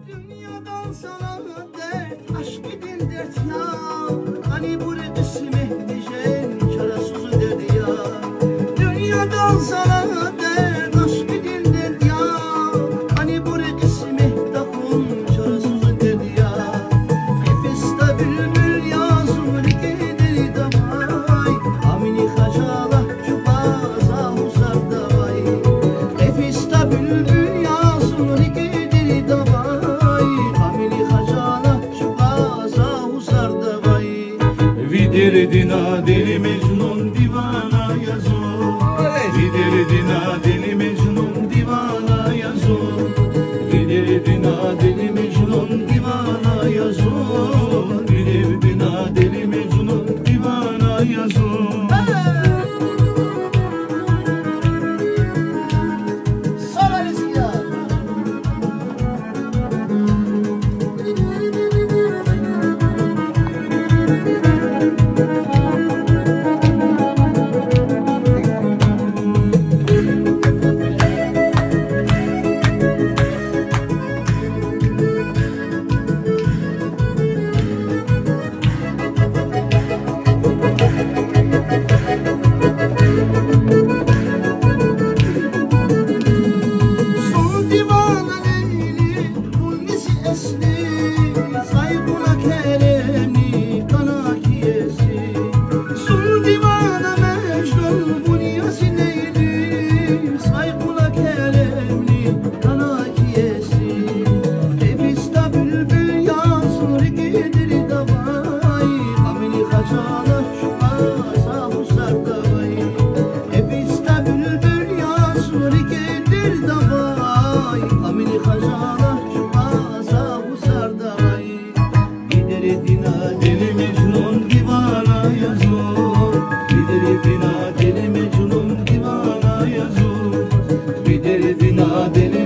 Dünyadan sana dert, aşk edin dert ya. Hani bu kısmet diyeceğin çaresiz derdi ya. Dünyadan sana dert, aşk edin dert ya. Hani bu kısmet takın çaresiz derdi ya. Nefeste bülbül yazılır gider davay. Amini hacala şu baza uzar davay. Nefeste bülbül yazılır gider davay. Amini hacala şu baza uzar davay. Viderdina deli Mecnun divana yazıyor. Viderdina deli Mecnun divana yazıyor. Viderdina deli Mecnun divana yazıyor. Viderdina deli Mecnun divana yazıyor. Sana ya. Son divana leyli, kulmisi esli, saygına keremli, kanakiyesi. Son divana mecnun, bunyası leyli, saygına keremli, kanakiyesi. Nefiste bülbül yazılır gider davay, amini hacala şu baza husar davay. Nefiste bülbül yazılır gider davay, amini hacala şu baza husar davay. Viderdina Deli Mecnun divana yazıyor. Viderdina deli Mecnun divana yazıyor. Viderdina deli